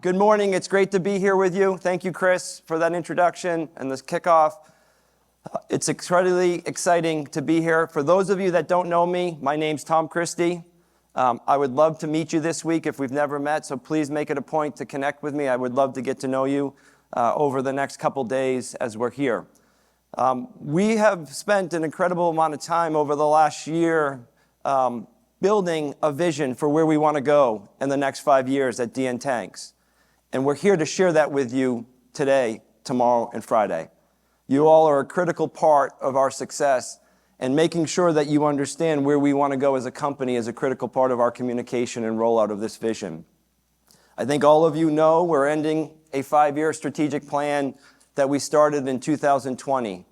Good morning. It's great to be here with you. Thank you, Chris, for that introduction and this kickoff. It's incredibly exciting to be here. For those of you that don't know me, my name's Tom Christie. I would love to meet you this week if we've never met, so please make it a point to connect with me. I would love to get to know you over the next couple days as we're here. We have spent an incredible amount of time over the last year building a vision for where we want to go in the next 5 years at DN Tanks. And we're here to share that with you today, tomorrow, and Friday. You all are a critical part of our success, and making sure that you understand where we want to go as a company is a critical part of our communication and rollout of this vision. I think all of you know we're ending a 5-year strategic plan that we started in 2020,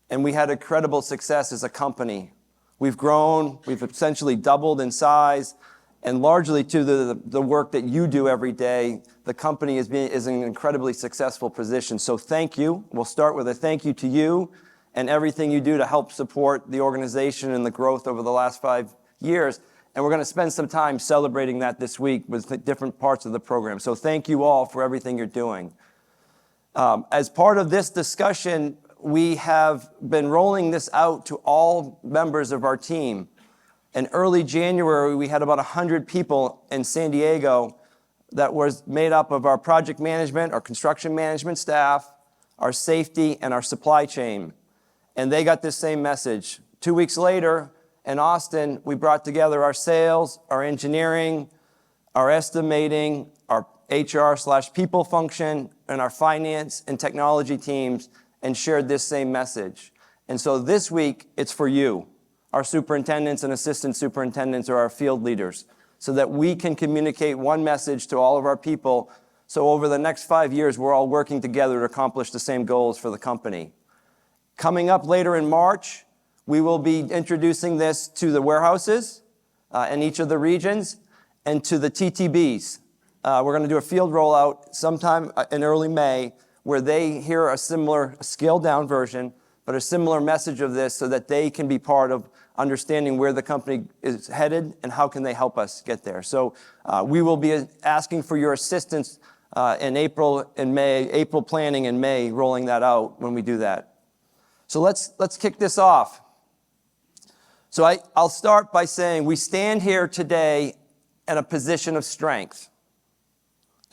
and we had incredible success as a company. We've grown, we've essentially doubled in size, and largely to the work that you do every day, the company is in an incredibly successful position. So thank you. We'll start with a thank you to you and everything you do to help support the organization and the growth over the last 5 years. And we're going to spend some time celebrating that this week with different parts of the program. So thank you all for everything you're doing. As part of this discussion, we have been rolling this out to all members of our team. In early January, we had about 100 people in San Diego that was made up of our project management, our construction management staff, our safety, and our supply chain. And they got this same message. 2 weeks later, in Austin, we brought together our sales, our engineering, our estimating, our HR/people function, and our finance and technology teams, and shared this same message. And so this week, it's for you, our superintendents and assistant superintendents, or our field leaders, so that we can communicate one message to all of our people. So over the next 5 years, we're all working together to accomplish the same goals for the company. Coming up later in March, we will be introducing this to the warehouses in each of the regions and to the TTBs. We're going to do a field rollout sometime in early May where they hear a similar scaled-down version, but a similar message of this so that they can be part of understanding where the company is headed and how can they help us get there. So we will be asking for your assistance in April and May, April planning and May, rolling that out when we do that. So let's kick this off. So I'll start by saying we stand here today in a position of strength.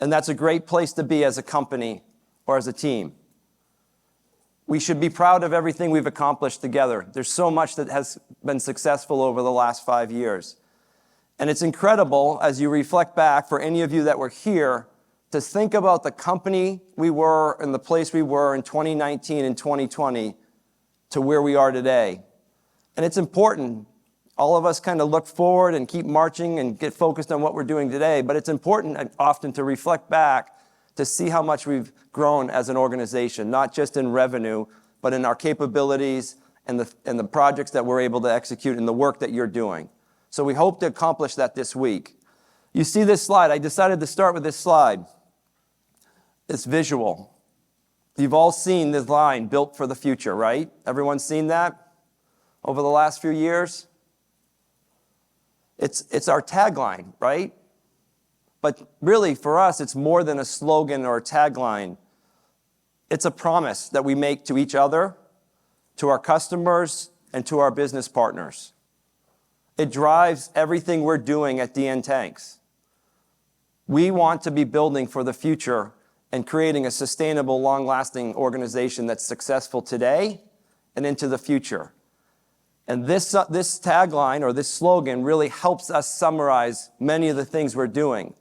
And that's a great place to be as a company or as a team. We should be proud of everything we've accomplished together. There's so much that has been successful over the last 5 years. And it's incredible, as you reflect back, for any of you that were here, to think about the company we were and the place we were in 2019 and 2020 to where we are today. And it's important. All of us kind of look forward and keep marching and get focused on what we're doing today, but it's important often to reflect back to see how much we've grown as an organization, not just in revenue, but in our capabilities and the projects that we're able to execute and the work that you're doing. So we hope to accomplish that this week. You see this slide. I decided to start with this slide. It's visual. You've all seen this line, built for the future, right? Everyone's seen that over the last few years? It's our tagline, right? But really, for us, it's more than a slogan or a tagline. It's a promise that we make to each other, to our customers, and to our business partners. It drives everything we're doing at DN Tanks. We want to be building for the future and creating a sustainable, long-lasting organization that's successful today and into the future. And this tagline or this slogan really helps us summarize many of the things we're doing.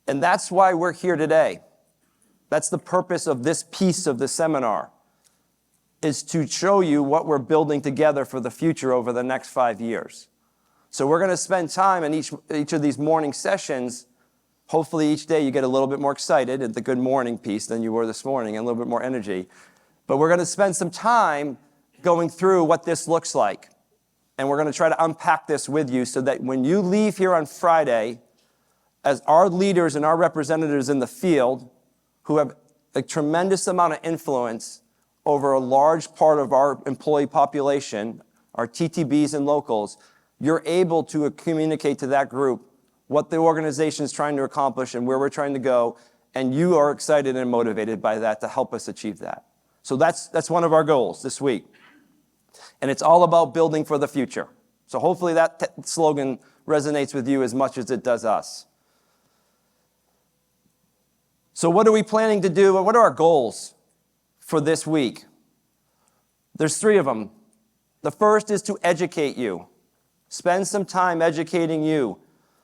And that's why we're here today. That's the purpose of this piece of the seminar, is to show you what we're building together for the future over the next 5 years. So we're going to spend time in each of these morning sessions. Hopefully each day you get a little bit more excited at the good morning piece than you were this morning, and a little bit more energy. But we're going to spend some time going through what this looks like. And we're going to try to unpack this with you so that when you leave here on Friday, as our leaders and our representatives in the field, who have a tremendous amount of influence over a large part of our employee population, our TTBs and locals, you're able to communicate to that group what the organization is trying to accomplish and where we're trying to go, and you are excited and motivated by that to help us achieve that. So that's one of our goals this week. And it's all about building for the future. So hopefully that slogan resonates with you as much as it does us. So what are we planning to do? What are our goals for this week? There's 3 of them. The first is to educate you. Spend some time educating you.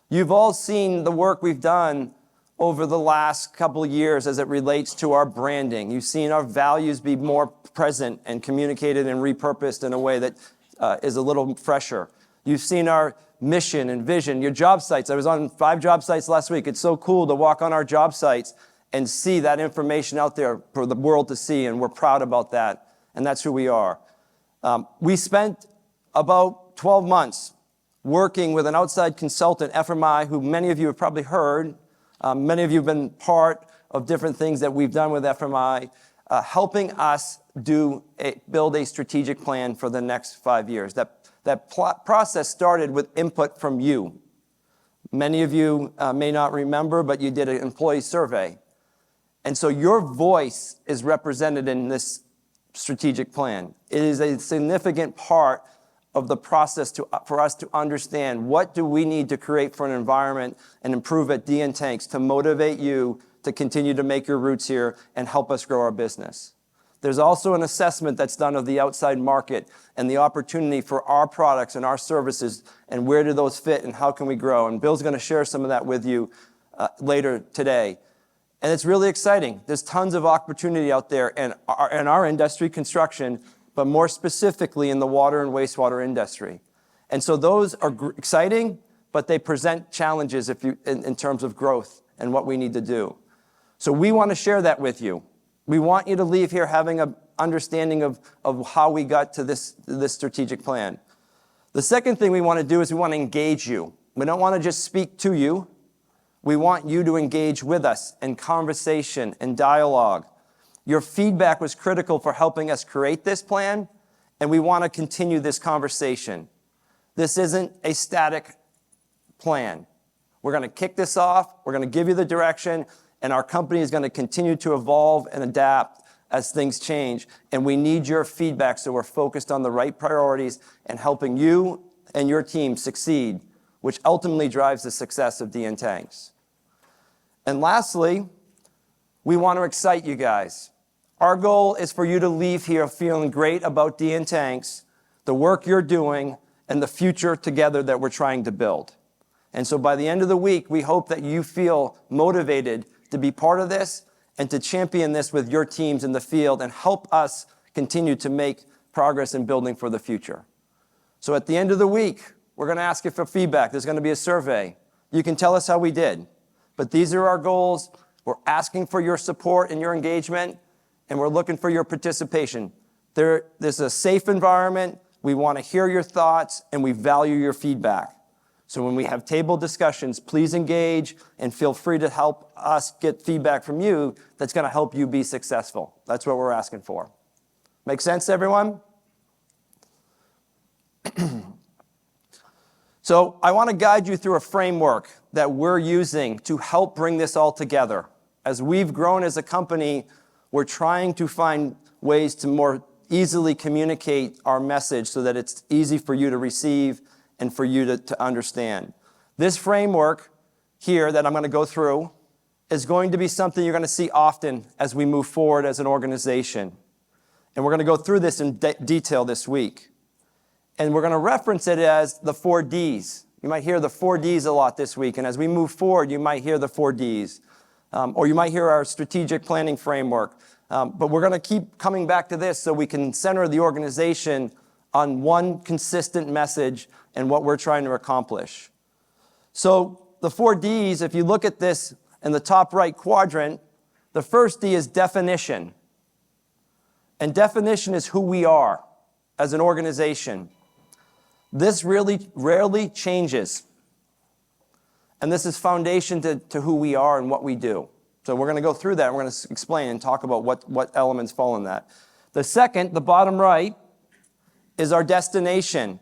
You've all seen the work we've done over the last couple of years as it relates to our branding. You've seen our values be more present and communicated and repurposed in a way that is a little fresher. You've seen our mission and vision, your job sites. I was on 5 job sites last week. It's so cool to walk on our job sites and see that information out there for the world to see, and we're proud about that, and that's who we are. We spent about 12 months working with an outside consultant, FMI, who many of you have probably heard. Many of you have been part of different things that we've done with FMI, helping us build a strategic plan for the next 5 years. That process started with input from you. Many of you may not remember, but you did an employee survey. And so your voice is represented in this strategic plan. It is a significant part of the process for us to understand what do we need to create for an environment and improve at DN Tanks to motivate you to continue to make your roots here and help us grow our business. There's also an assessment that's done of the outside market and the opportunity for our products and our services and where do those fit and how can we grow. And Bill's going to share some of that with you later today. And it's really exciting. There's tons of opportunity out there in our industry, construction, but more specifically in the water and wastewater industry. And so those are exciting, but they present challenges in terms of growth and what we need to do. So we want to share that with you. We want you to leave here having an understanding of how we got to this strategic plan. The second thing we want to do is we want to engage you. We don't want to just speak to you. We want you to engage with us in conversation and dialogue. Your feedback was critical for helping us create this plan, and we want to continue this conversation. This isn't a static plan. We're going to kick this off, we're going to give you the direction, and our company is going to continue to evolve and adapt as things change, and we need your feedback so we're focused on the right priorities and helping you and your team succeed, which ultimately drives the success of DN Tanks. And lastly, we want to excite you guys. Our goal is for you to leave here feeling great about DN Tanks, the work you're doing, and the future together that we're trying to build. And so by the end of the week, we hope that you feel motivated to be part of this and to champion this with your teams in the field and help us continue to make progress in building for the future. So at the end of the week, we're going to ask you for feedback. There's going to be a survey. You can tell us how we did. But these are our goals. We're asking for your support and your engagement, and we're looking for your participation. There's a safe environment. We want to hear your thoughts, and we value your feedback. So when we have table discussions, please engage and feel free to help us get feedback from you that's going to help you be successful. That's what we're asking for. Make sense, everyone? So I want to guide you through a framework that we're using to help bring this all together. As we've grown as a company, we're trying to find ways to more easily communicate our message so that it's easy for you to receive and for you to understand. This framework here that I'm going to go through is going to be something you're going to see often as we move forward as an organization. And we're going to go through this in detail this week. And we're going to reference it as the 4 Ds. You might hear the 4 Ds a lot this week. And as we move forward, you might hear the 4 Ds. Or you might hear our strategic planning framework. But we're going to keep coming back to this so we can center the organization on one consistent message and what we're trying to accomplish. So the 4 Ds, if you look at this in the top right quadrant, the first D is definition. And definition is who we are as an organization. This really rarely changes. And this is foundation to who we are and what we do. So we're going to go through that. We're going to explain and talk about what elements fall in that. The second, the bottom right, is our destination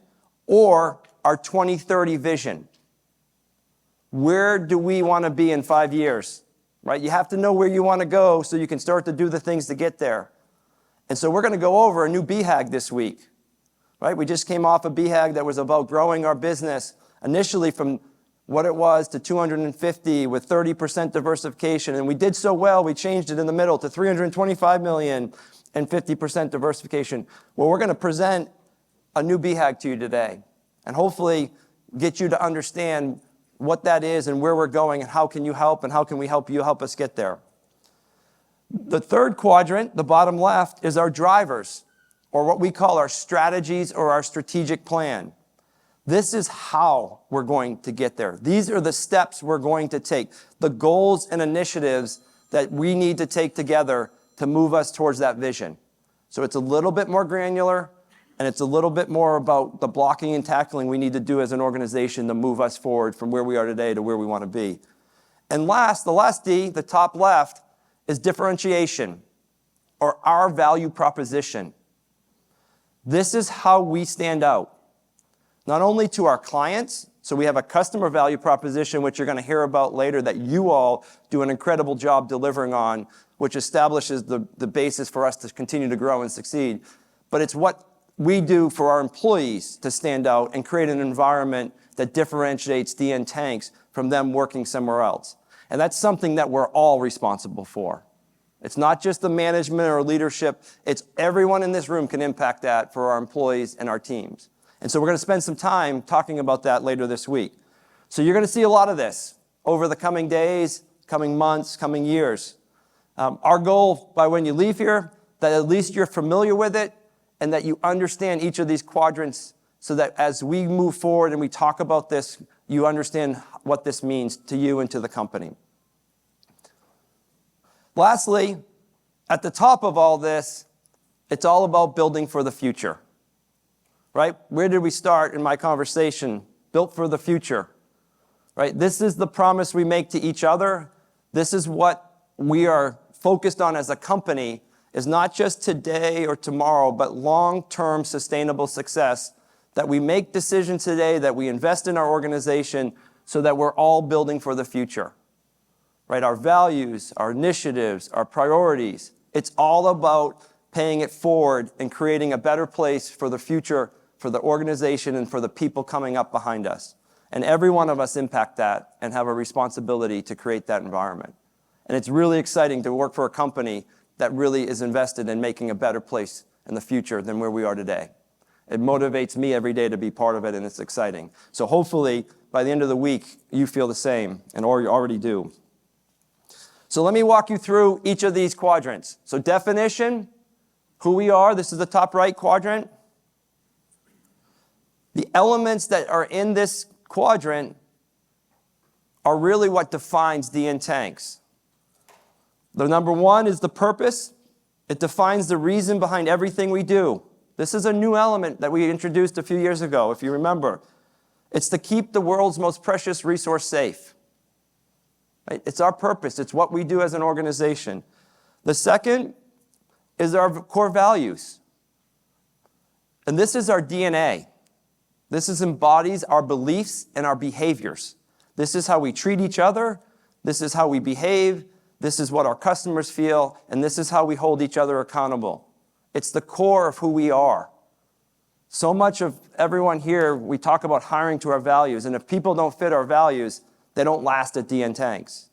or our 2030 vision. Where do we want to be in 5 years? Right? You have to know where you want to go so you can start to do the things to get there. And so we're going to go over a new BHAG this week. Right? We just came off a BHAG that was about growing our business initially from what it was to 250 with 30% diversification. And we did so well, we changed it in the middle to 325 million and 50% diversification. Well, we're going to present a new BHAG to you today and hopefully get you to understand what that is and where we're going and how can you help and how can we help you help us get there. The third quadrant, the bottom left, is our drivers, or what we call our strategies or our strategic plan. This is how we're going to get there. These are the steps we're going to take, the goals and initiatives that we need to take together to move us towards that vision. So it's a little bit more granular, and it's a little bit more about the blocking and tackling we need to do as an organization to move us forward from where we are today to where we want to be. And last, the last D, the top left, is differentiation, or our value proposition. This is how we stand out, not only to our clients, so we have a customer value proposition, which you're going to hear about later, that you all do an incredible job delivering on, which establishes the basis for us to continue to grow and succeed. But it's what we do for our employees to stand out and create an environment that differentiates DN Tanks from them working somewhere else. And that's something that we're all responsible for. It's not just the management or leadership, it's everyone in this room can impact that for our employees and our teams. And so we're going to spend some time talking about that later this week. So you're going to see a lot of this over the coming days, coming months, coming years. Our goal by when you leave here, that at least you're familiar with it and that you understand each of these quadrants so that as we move forward and we talk about this, you understand what this means to you and to the company. Lastly, at the top of all this, it's all about building for the future. Right? Where did we start in my conversation? Built for the future. Right? This is the promise we make to each other. This is what we are focused on as a company, is not just today or tomorrow, but long-term sustainable success, that we make decisions today, that we invest in our organization so that we're all building for the future. Right? Our values, our initiatives, our priorities, it's all about paying it forward and creating a better place for the future, for the organization and for the people coming up behind us. And every one of us impact that and have a responsibility to create that environment. And it's really exciting to work for a company that really is invested in making a better place in the future than where we are today. It motivates me every day to be part of it, and it's exciting. So hopefully, by the end of the week, you feel the same, or you already do. So let me walk you through each of these quadrants. So definition, who we are, this is the top right quadrant. The elements that are in this quadrant are really what defines DN Tanks. The number one is the purpose. It defines the reason behind everything we do. This is a new element that we introduced a few years ago, if you remember. It's to keep the world's most precious resource safe. Right? It's our purpose. It's what we do as an organization. The second is our core values. And this is our DNA. This embodies our beliefs and our behaviors. This is how we treat each other. This is how we behave. This is what our customers feel. And this is how we hold each other accountable. It's the core of who we are. So much of everyone here, we talk about hiring to our values. And if people don't fit our values, they don't last at DN Tanks.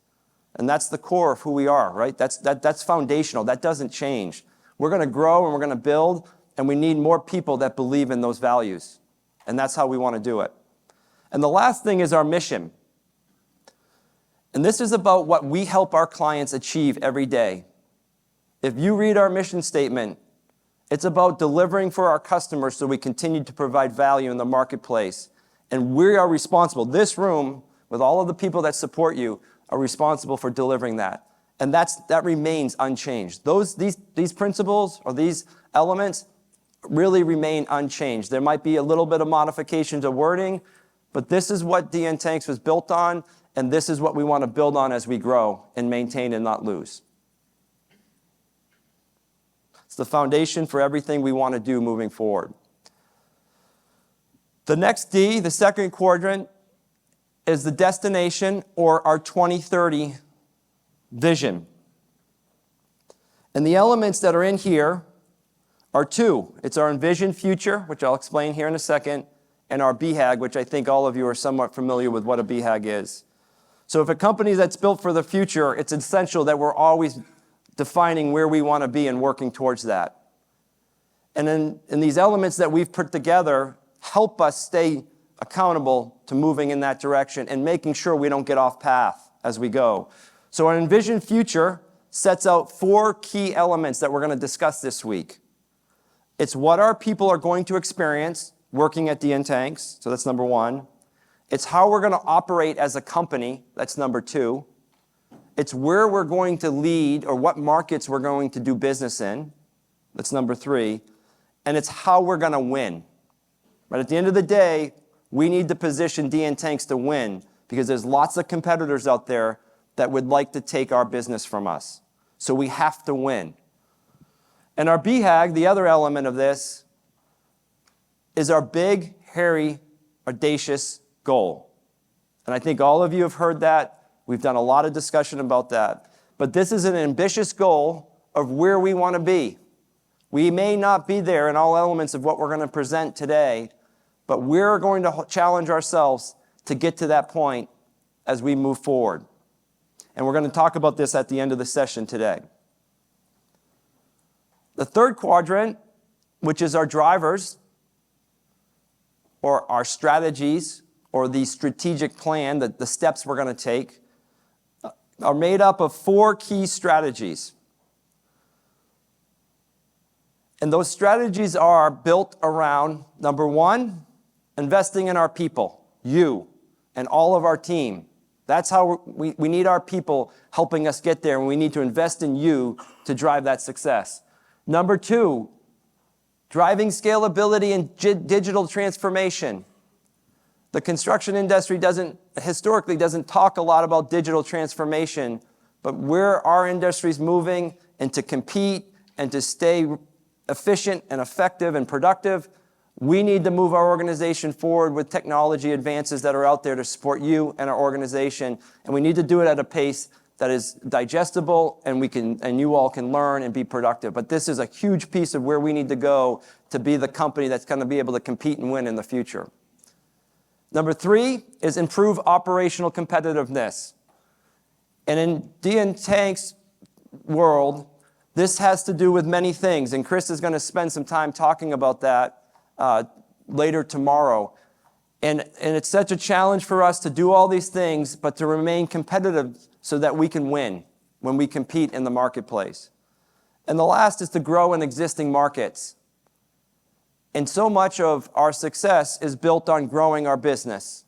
And that's the core of who we are, right? That's foundational. That doesn't change. We're going to grow and we're going to build, and we need more people that believe in those values. And that's how we want to do it. And the last thing is our mission. And this is about what we help our clients achieve every day. If you read our mission statement, it's about delivering for our customers so we continue to provide value in the marketplace. And we are responsible. This room, with all of the people that support you, are responsible for delivering that. And that remains unchanged. These principles or these elements really remain unchanged. There might be a little bit of modification to wording, but this is what DN Tanks was built on, and this is what we want to build on as we grow and maintain and not lose. It's the foundation for everything we want to do moving forward. The next D, the second quadrant, is the destination or our 2030 vision. And the elements that are in here are two. It's our envisioned future, which I'll explain here in a second, and our BHAG, which I think all of you are somewhat familiar with what a BHAG is. So if a company that's built for the future, it's essential that we're always defining where we want to be and working towards that. And then these elements that we've put together help us stay accountable to moving in that direction and making sure we don't get off path as we go. So our envisioned future sets out 4 key elements that we're going to discuss this week. It's what our people are going to experience working at DN Tanks, so that's number 1. It's how we're going to operate as a company, that's number 2. It's where we're going to lead or what markets we're going to do business in, that's number 3. And it's how we're going to win. But at the end of the day, we need to position DN Tanks to win because there's lots of competitors out there that would like to take our business from us. So we have to win. And our BHAG, the other element of this, is our big, hairy, audacious goal. And I think all of you have heard that. We've done a lot of discussion about that. But this is an ambitious goal of where we want to be. We may not be there in all elements of what we're going to present today, but we're going to challenge ourselves to get to that point as we move forward. And we're going to talk about this at the end of the session today. The third quadrant, which is our drivers, or our strategies, or the strategic plan, the steps we're going to take, are made up of 4 key strategies. And those strategies are built around, number 1, investing in our people, you, and all of our team. That's how we need our people helping us get there, and we need to invest in you to drive that success. Number 2, driving scalability and digital transformation. The construction industry historically doesn't talk a lot about digital transformation, but where our industry is moving and to compete and to stay efficient and effective and productive, we need to move our organization forward with technology advances that are out there to support you and our organization. And we need to do it at a pace that is digestible and you all can learn and be productive. But this is a huge piece of where we need to go to be the company that's going to be able to compete and win in the future. Number 3 is improve operational competitiveness. And in DN Tank's world, this has to do with many things. And Chris is going to spend some time talking about that later tomorrow. And it's such a challenge for us to do all these things, but to remain competitive so that we can win when we compete in the marketplace. And the last is to grow in existing markets. And so much of our success is built on growing our business.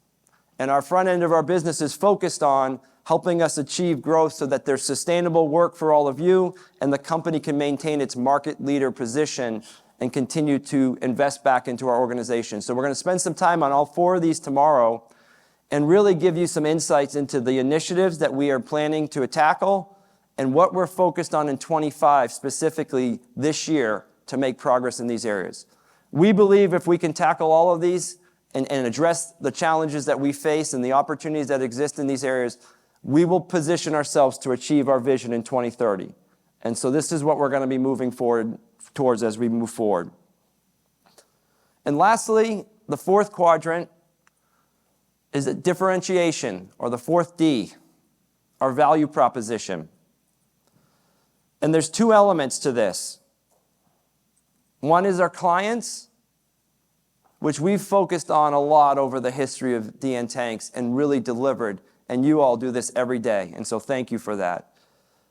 And our front end of our business is focused on helping us achieve growth so that there's sustainable work for all of you and the company can maintain its market leader position and continue to invest back into our organization. So we're going to spend some time on all 4 of these tomorrow and really give you some insights into the initiatives that we are planning to tackle and what we're focused on in 25, specifically this year, to make progress in these areas. We believe if we can tackle all of these and address the challenges that we face and the opportunities that exist in these areas, we will position ourselves to achieve our vision in 2030. And so this is what we're going to be moving forward towards as we move forward. And lastly, the 4th quadrant is differentiation, or the 4th D, our value proposition. And there's 2 elements to this. One is our clients, which we've focused on a lot over the history of DN Tanks and really delivered, and you all do this every day, and so thank you for that.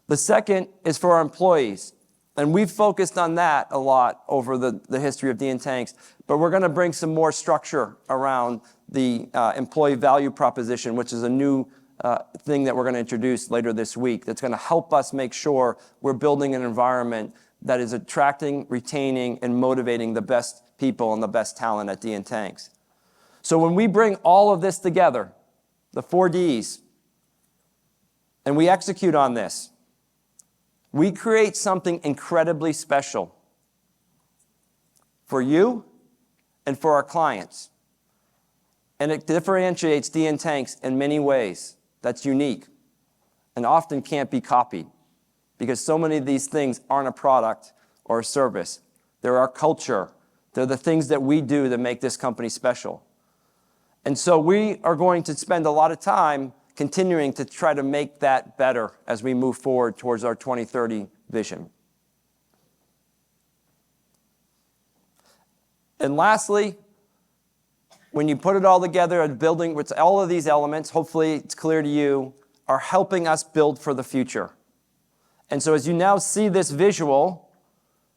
The second is for our employees. And we've focused on that a lot over the history of DN Tanks, but we're going to bring some more structure around the employee value proposition, which is a new thing that we're going to introduce later this week that's going to help us make sure we're building an environment that is attracting, retaining, and motivating the best people and the best talent at DN Tanks. So when we bring all of this together, the 4 Ds, and we execute on this, we create something incredibly special for you and for our clients. And it differentiates DN Tanks in many ways that's unique and often can't be copied because so many of these things aren't a product or a service. They're our culture. They're the things that we do that make this company special. And so we are going to spend a lot of time continuing to try to make that better as we move forward towards our 2030 vision. And lastly, when you put it all together, a building with all of these elements, hopefully it's clear to you, are helping us build for the future. And so as you now see this visual,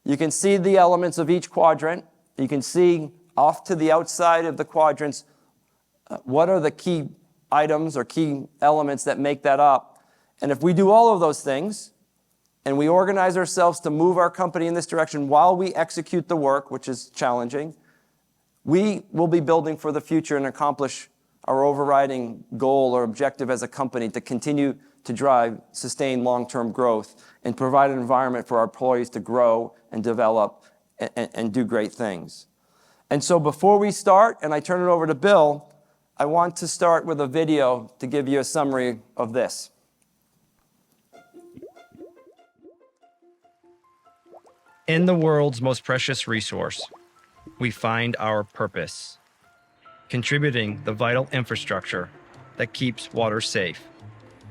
you can see the elements of each quadrant. You can see off to the outside of the quadrants what are the key items or key elements that make that up. And if we do all of those things, and we organize ourselves to move our company in this direction while we execute the work, which is challenging, we will be building for the future and accomplish our overriding goal or objective as a company to continue to drive sustained long-term growth and provide an environment for our employees to grow and develop and do great things. And so before we start, and I turn it over to Bill, I want to start with a video to give you a summary of this. In the world's most precious resource, we find our purpose, contributing the vital infrastructure that keeps water safe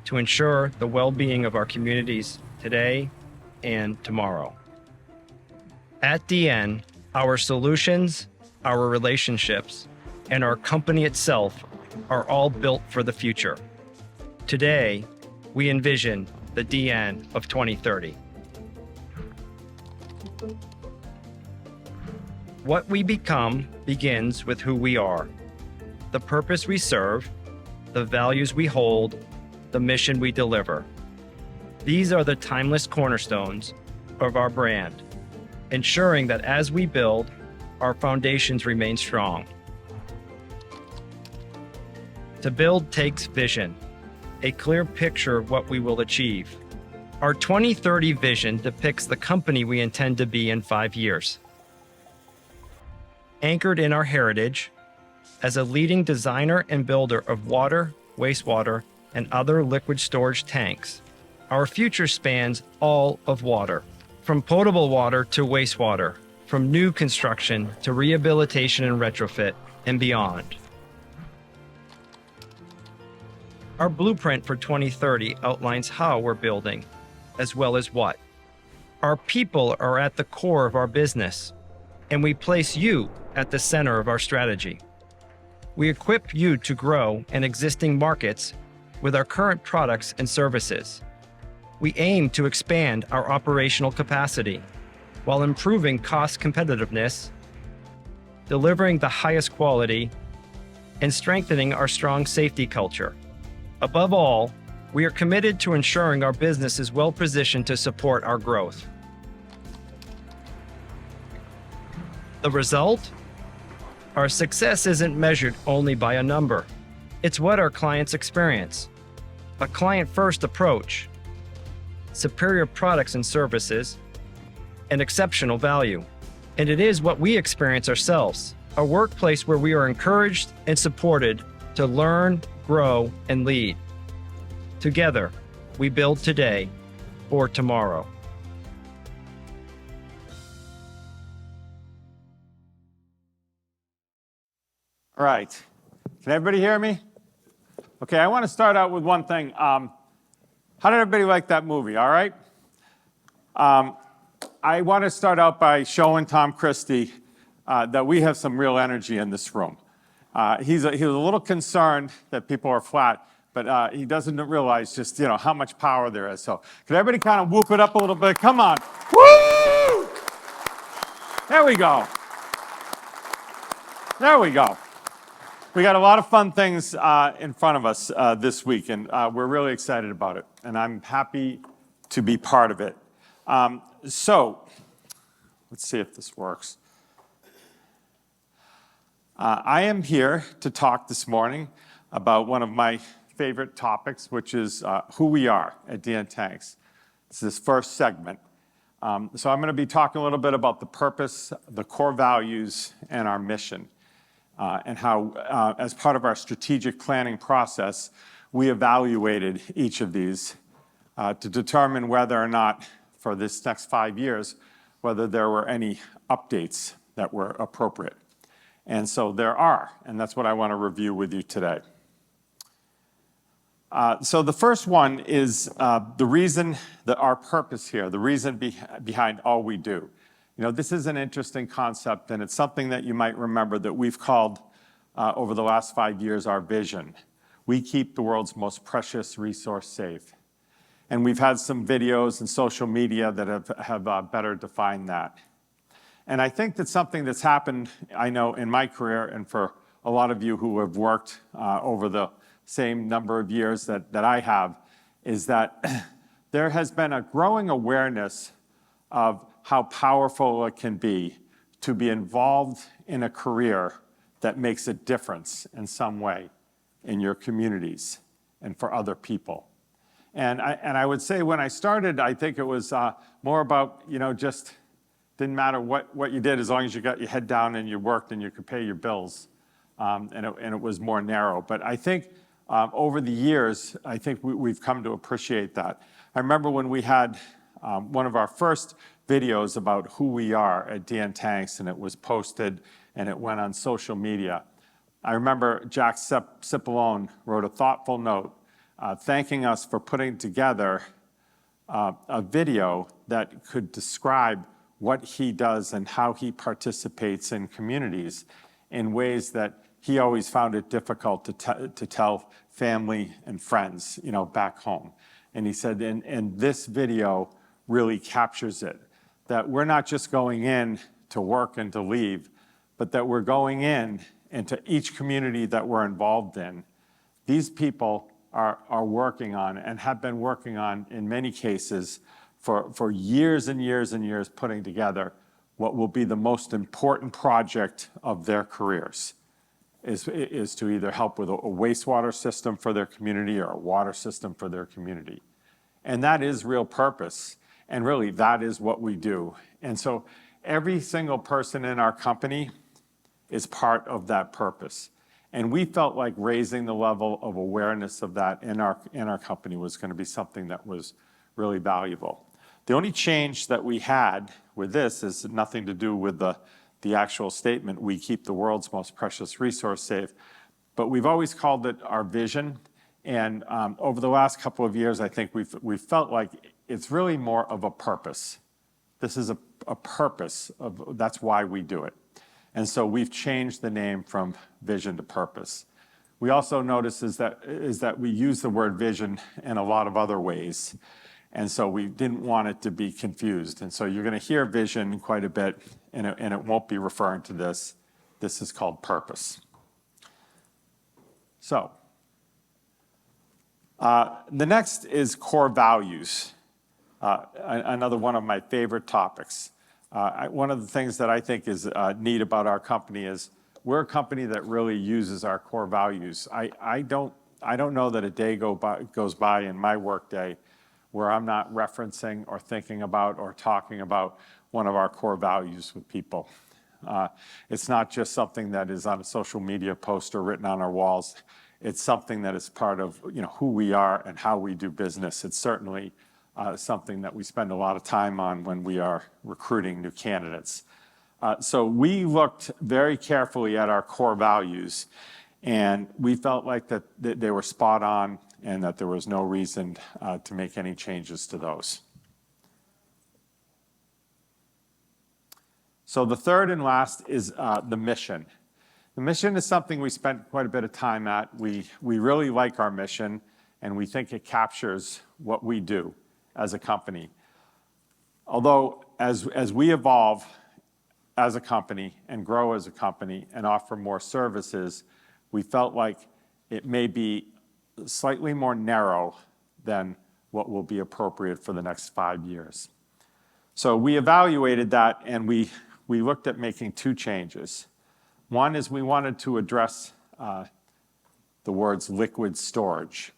to ensure the well-being of our communities today and tomorrow. At DN, our solutions, our relationships, and our company itself are all built for the future. Today, we envision the DN of 2030. What we become begins with who we are, the purpose we serve, the values we hold, the mission we deliver. These are the timeless cornerstones of our brand, ensuring that as we build, our foundations remain strong. To build takes vision, a clear picture of what we will achieve. Our 2030 vision depicts the company we intend to be in 5 years. Anchored in our heritage, as a leading designer and builder of water, wastewater, and other liquid storage tanks, our future spans all of water, from potable water to wastewater, from new construction to rehabilitation and retrofit, and beyond. Our blueprint for 2030 outlines how we're building, as well as what. Our people are at the core of our business, and we place you at the center of our strategy. We equip you to grow in existing markets with our current products and services. We aim to expand our operational capacity while improving cost competitiveness, delivering the highest quality, and strengthening our strong safety culture. Above all, we are committed to ensuring our business is well positioned to support our growth. The result? Our success isn't measured only by a number. It's what our clients experience. A client-first approach, superior products and services, and exceptional value. And it is what we experience ourselves, a workplace where we are encouraged and supported to learn, grow, and lead. Together, we build today for tomorrow. All right. Can everybody hear me? Okay, I want to start out with one thing. How did everybody like that movie, all right? I want to start out by showing Tom Christie that we have some real energy in this room. He was a little concerned that people are flat, but he doesn't realize just how much power there is. So can everybody kind of whoop it up a little bit? Come on. Woo! There we go. There we go. We got a lot of fun things in front of us this week, and we're really excited about it. And I'm happy to be part of it. So let's see if this works. I am here to talk this morning about one of my favorite topics, which is who we are at DN Tanks. It's this first segment. So I'm going to be talking a little bit about the purpose, the core values, and our mission. and how, as part of our strategic planning process, we evaluated each of these to determine whether or not, for this next 5 years, whether there were any updates that were appropriate. And so there are, and that's what I want to review with you today. So the first one is the reason that our purpose here, the reason behind all we do. You know, this is an interesting concept, and it's something that you might remember that we've called over the last 5 years our vision. We keep the world's most precious resource safe. And we've had some videos and social media that have better defined that. And I think that something that's happened, I know, in my career, and for a lot of you who have worked over the same number of years that I have, is that there has been a growing awareness of how powerful it can be to be involved in a career that makes a difference in some way in your communities and for other people. And I would say when I started, I think it was more about, you know, just didn't matter what you did as long as you got your head down and you worked and you could pay your bills. And it was more narrow. But I think over the years, I think we've come to appreciate that. I remember when we had one of our first videos about who we are at DN Tanks, and it was posted and it went on social media. I remember Jack Cipollone wrote a thoughtful note thanking us for putting together a video that could describe what he does and how he participates in communities in ways that he always found it difficult to tell family and friends, you know, back home. And he said, and this video really captures it, that we're not just going in to work and to leave, but that we're going in into each community that we're involved in. These people are working on and have been working on, in many cases, for years and years and years, putting together what will be the most important project of their careers, is to either help with a wastewater system for their community or a water system for their community. And that is real purpose. And really, that is what we do. And so every single person in our company is part of that purpose. And we felt like raising the level of awareness of that in our company was going to be something that was really valuable. The only change that we had with this is nothing to do with the actual statement, we keep the world's most precious resource safe, but we've always called it our vision. And over the last couple of years, I think we've felt like it's really more of a purpose. This is a purpose that's why we do it. And so we've changed the name from vision to purpose. We also notice is that we use the word vision in a lot of other ways. And so we didn't want it to be confused. And so you're going to hear vision quite a bit, and it won't be referring to this. This is called purpose. So the next is core values, another one of my favorite topics. One of the things that I think is neat about our company is we're a company that really uses our core values. I don't know that a day goes by in my workday where I'm not referencing or thinking about or talking about one of our core values with people. It's not just something that is on a social media post or written on our walls. It's something that is part of who we are and how we do business. It's certainly something that we spend a lot of time on when we are recruiting new candidates. So we looked very carefully at our core values, and we felt like that they were spot on and that there was no reason to make any changes to those. So the third and last is the mission. The mission is something we spent quite a bit of time at. We really like our mission, and we think it captures what we do as a company. Although as we evolve as a company and grow as a company and offer more services, we felt like it may be slightly more narrow than what will be appropriate for the next 5 years. So we evaluated that, and we looked at making two changes. One is we wanted to address the words liquid storage.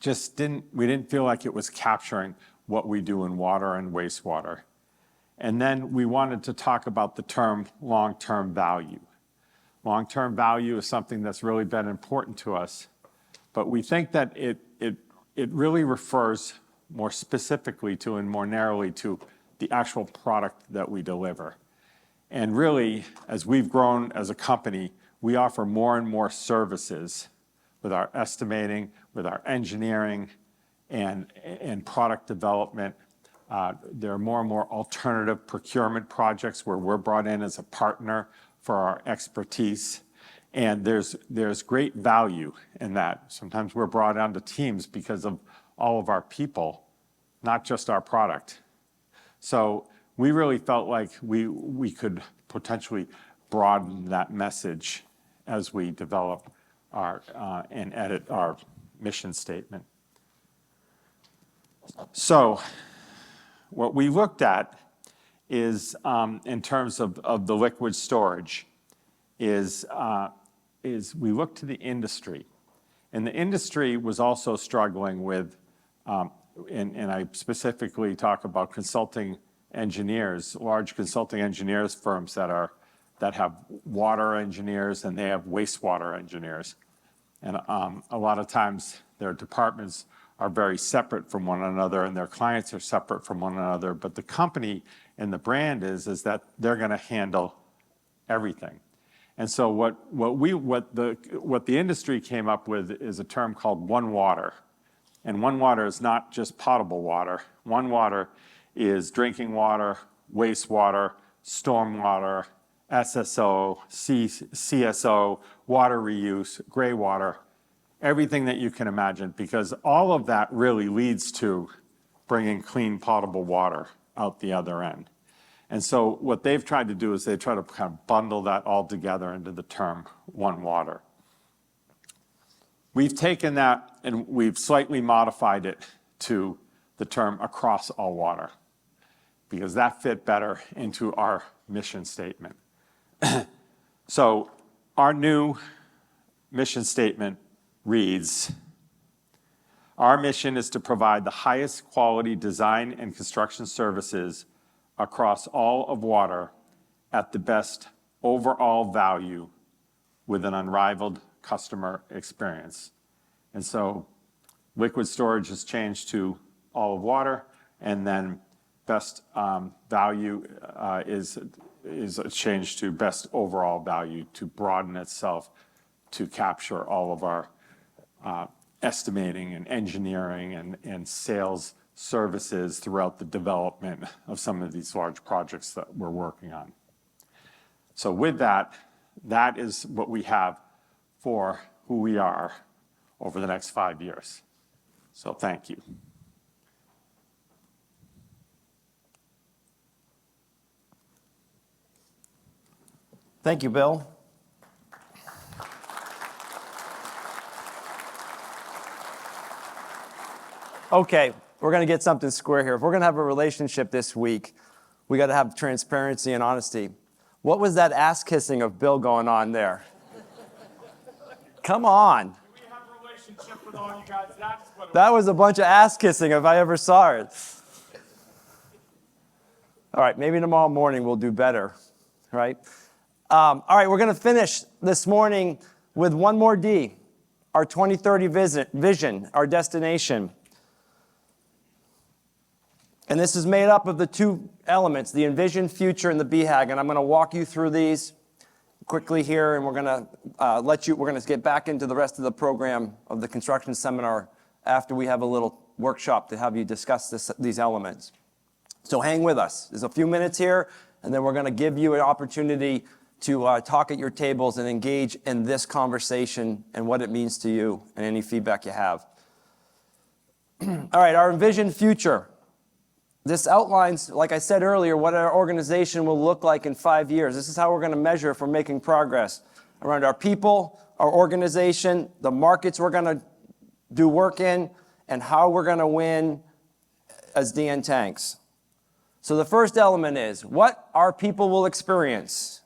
We didn't feel like it was capturing what we do in water and wastewater. And then we wanted to talk about the term long-term value. Long-term value is something that's really been important to us, but we think that it really refers more specifically to and more narrowly to the actual product that we deliver. And really, as we've grown as a company, we offer more and more services with our estimating, with our engineering, and product development. There are more and more alternative procurement projects where we're brought in as a partner for our expertise. And there's great value in that. Sometimes we're brought onto teams because of all of our people, not just our product. So we really felt like we could potentially broaden that message as we develop and edit our mission statement. So what we looked at is, in terms of the liquid storage, is we looked to the industry. And the industry was also struggling with, and I specifically talk about consulting engineers, large consulting engineers firms that have water engineers and they have wastewater engineers. And a lot of times their departments are very separate from one another and their clients are separate from one another, but the company and the brand is that they're going to handle everything. And so what the industry came up with is a term called One Water. And One Water is not just potable water. One Water is drinking water, wastewater, stormwater, SSO, CSO, water reuse, gray water, everything that you can imagine, because all of that really leads to bringing clean, potable water out the other end. And so what they've tried to do is they try to kind of bundle that all together into the term One Water. We've taken that and we've slightly modified it to the term Across All Water, because that fit better into our mission statement. So our new mission statement reads, our mission is to provide the highest quality design and construction services across all of water at the best overall value with an unrivaled customer experience. And so liquid storage has changed to all of water, and then best value is changed to best overall value to broaden itself to capture all of our estimating and engineering and sales services throughout the development of some of these large projects that we're working on. So with that, that is what we have for who we are over the next 5 years. So thank you. Thank you, Bill. Okay, we're going to get something square here. If we're going to have a relationship this week, we got to have transparency and honesty. What was that ass kissing of Bill going on there? Come on. We have a relationship with all you guys. That's what That was a bunch of ass kissing if I ever saw it. All right, maybe tomorrow morning we'll do better, right? All right, we're going to finish this morning with one more D, our 2030 vision, our destination. And this is made up of the two elements, the envision, future, and the BHAG. And I'm going to walk you through these quickly here, and we're going to get back into the rest of the program of the construction seminar after we have a little workshop to have you discuss these elements. So hang with us. There's a few minutes here, and then we're going to give you an opportunity to talk at your tables and engage in this conversation and what it means to you and any feedback you have. All right, our envisioned future. This outlines, like I said earlier, what our organization will look like in 5 years. This is how we're going to measure if we're making progress around our people, our organization, the markets we're going to do work in, and how we're going to win as DN Tanks. So the first element is what our people will experience.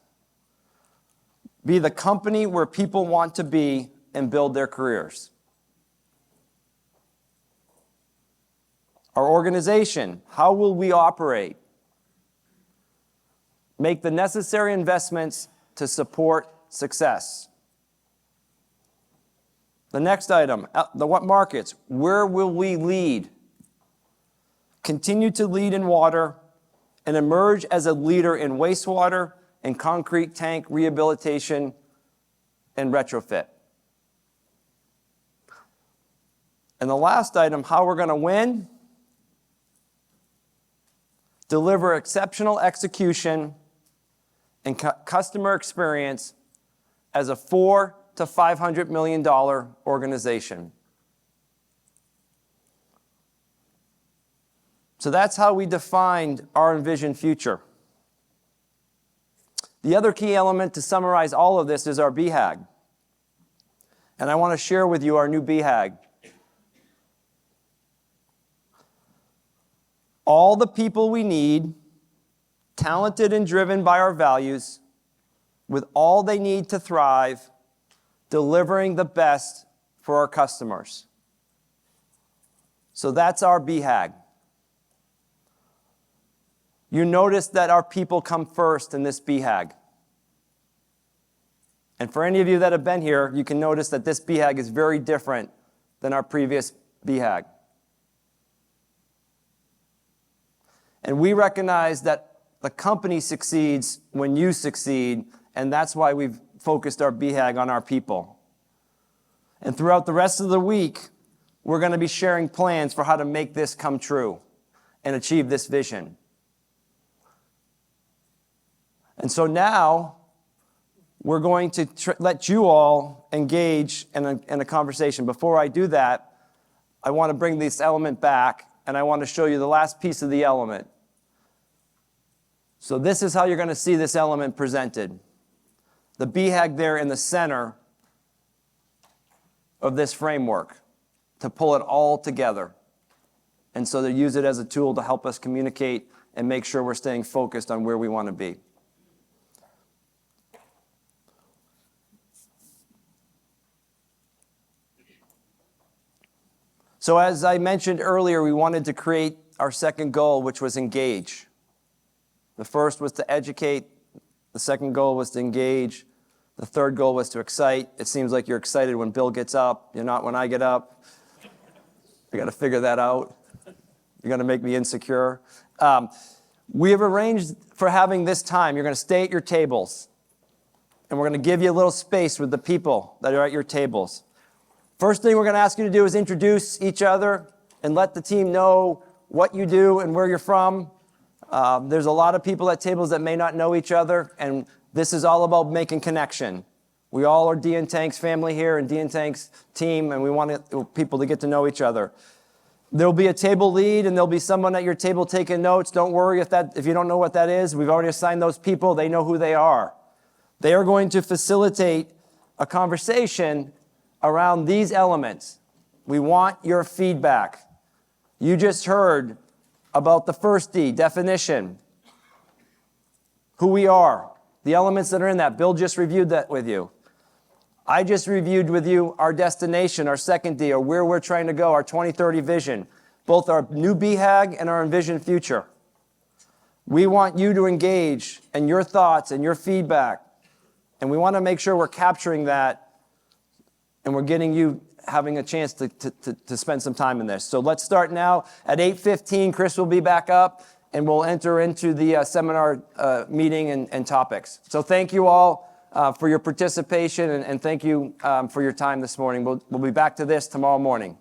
Be the company where people want to be and build their careers. Our organization, how will we operate? Make the necessary investments to support success. The next item, the what markets? Where will we lead? Continue to lead in water and emerge as a leader in wastewater and concrete tank rehabilitation and retrofit. And the last item, how we're going to win? Deliver exceptional execution and customer experience as a $400 to $500 million organization. So that's how we defined our envisioned future. The other key element to summarize all of this is our BHAG. And I want to share with you our new BHAG. All the people we need, talented and driven by our values, with all they need to thrive, delivering the best for our customers. So that's our BHAG. You notice that our people come first in this BHAG. And for any of you that have been here, you can notice that this BHAG is very different than our previous BHAG. And we recognize that the company succeeds when you succeed, and that's why we've focused our BHAG on our people. And throughout the rest of the week, we're going to be sharing plans for how to make this come true and achieve this vision. And so now, we're going to let you all engage in a conversation. Before I do that, I want to bring this element back, and I want to show you the last piece of the element. So this is how you're going to see this element presented. The BHAG there in the center of this framework to pull it all together. And so they use it as a tool to help us communicate and make sure we're staying focused on where we want to be. So as I mentioned earlier, we wanted to create our second goal, which was engage. The first was to educate. The second goal was to engage. The third goal was to excite. It seems like you're excited when Bill gets up. You're not when I get up. I got to figure that out. You're going to make me insecure. We have arranged for having this time. You're going to stay at your tables. And we're going to give you a little space with the people that are at your tables. First thing we're going to ask you to do is introduce each other and let the team know what you do and where you're from. There's a lot of people at tables that may not know each other, and this is all about making connection. We all are D & Tank's family here and D & Tank's team, and we want people to get to know each other. There'll be a table lead, and there'll be someone at your table taking notes. Don't worry if you don't know what that is. We've already assigned those people. They know who they are. They are going to facilitate a conversation around these elements. We want your feedback. You just heard about the first D, definition, who we are, the elements that are in that. Bill just reviewed that with you. I just reviewed with you our destination, our second D, or where we're trying to go, our 2030 vision, both our new BHAG and our envisioned future. We want you to engage and your thoughts and your feedback, and we want to make sure we're capturing that and we're getting you having a chance to spend some time in this. So let's start now. At 8:15, Chris will be back up, and we'll enter into the seminar meeting and topics. So thank you all for your participation, and thank you for your time this morning. We'll be back to this tomorrow morning.